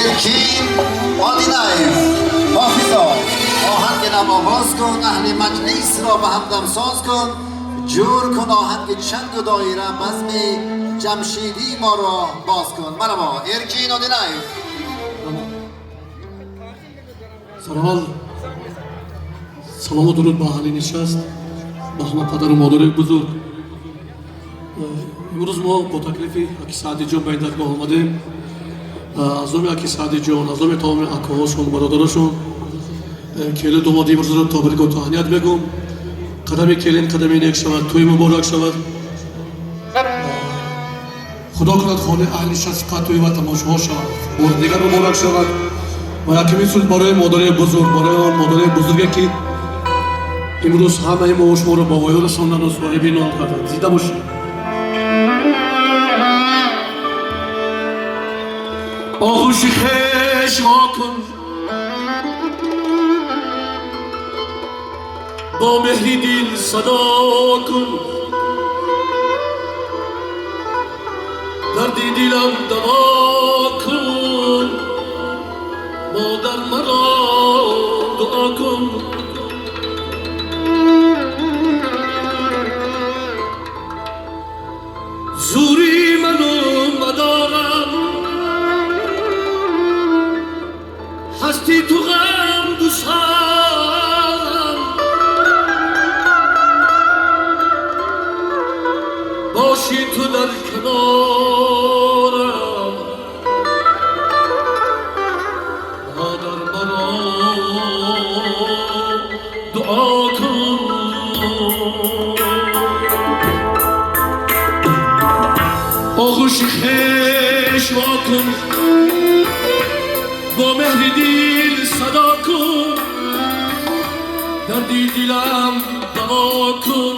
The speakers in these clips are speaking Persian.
Erkin Odinayev Hofizo آهنگ نماواز کن اهل مجلس را به همدم ساز کن جور کن آهنگ چنگ و دایره بزم جمشیدی ما را باز کن مرحبا ارکین اودینایف سلام و درود به اهل نشست به همه پدر و مادر بزرگ امروز ما با تکلیف اکی سعدی جان به این درگاه آمدیم از نام اکی سعدی جان از نام تمام اکاهاشون برادراشون کلی دومادی امروز رو تبریک و تهنیت میگم قدم کلین قدم نیک شود توی مبارک شود خدا کند خانه اهل نشست قطعی و تماشاها شود بار دیگر مبارک شود و یکی میسود برای مادر بزرگ برای آن مادر بزرگی که امروز همه ما شما رو با وایو رساندن و صاحبی نام کردن زیده باشید آغوشی خشم کن با مهری دل صدا کن دردی دلم دوا کن مادر مرا دعا کن زوری منو مدارم هستی تو غم دوستم باشی تو در کنارم مادر مرا دعا کن آغوش خشم کن با مهر دل صدا کن دردی دلم دوا کن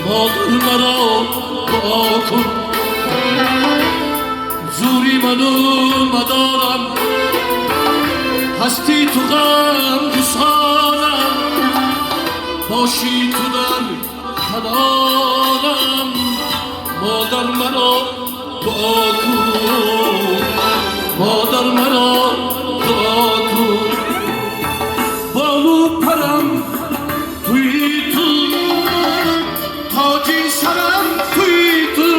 مادر مرا دعا کن زوری منو مدارم هستی تو غم دوستانم باشی تو در کنارم مادر مرا دعا کن مادر مرا دعا کن بالو پرم توی تو تاجی سرم توی تو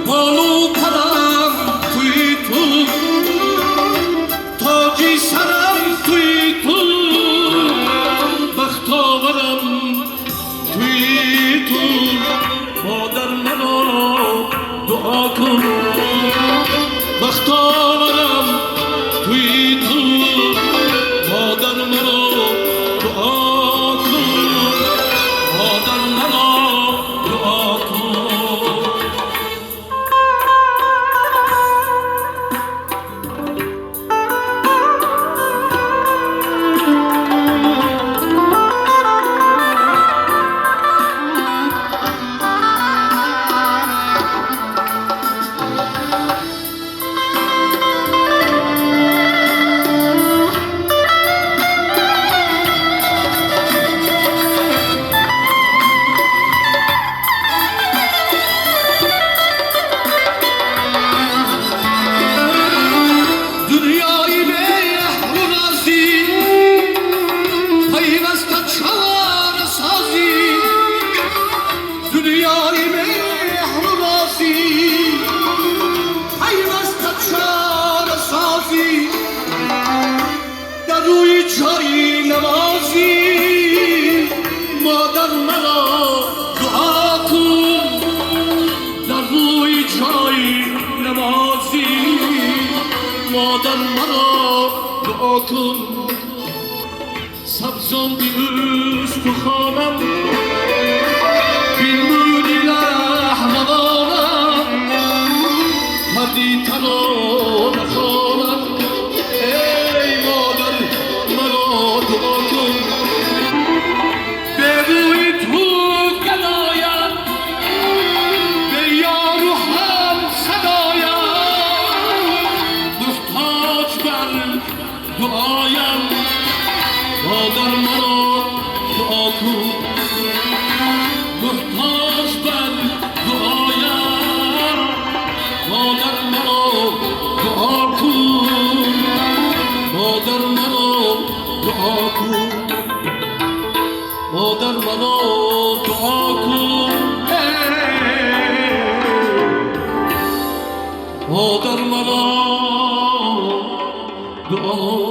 بالو پرم توی تو تاجی سرم توی تو بختاورم توی تو مادر مرا دعا کن بختاورم توی تو مادر مرا دعا کن مادر مرا دعا کن مادر مرا دعا کن در روی جای نمازی مادر مرا دعا کن سبزم بیوست تو خانم بیمونی لحم دارم مردی تنها نخوانم ای مادر مرا دعا کن دعایم مادر مرا دعا کن محتاج بر دعایم مادر مرا دعا کن مادر منو دعا کن مادر منو دعا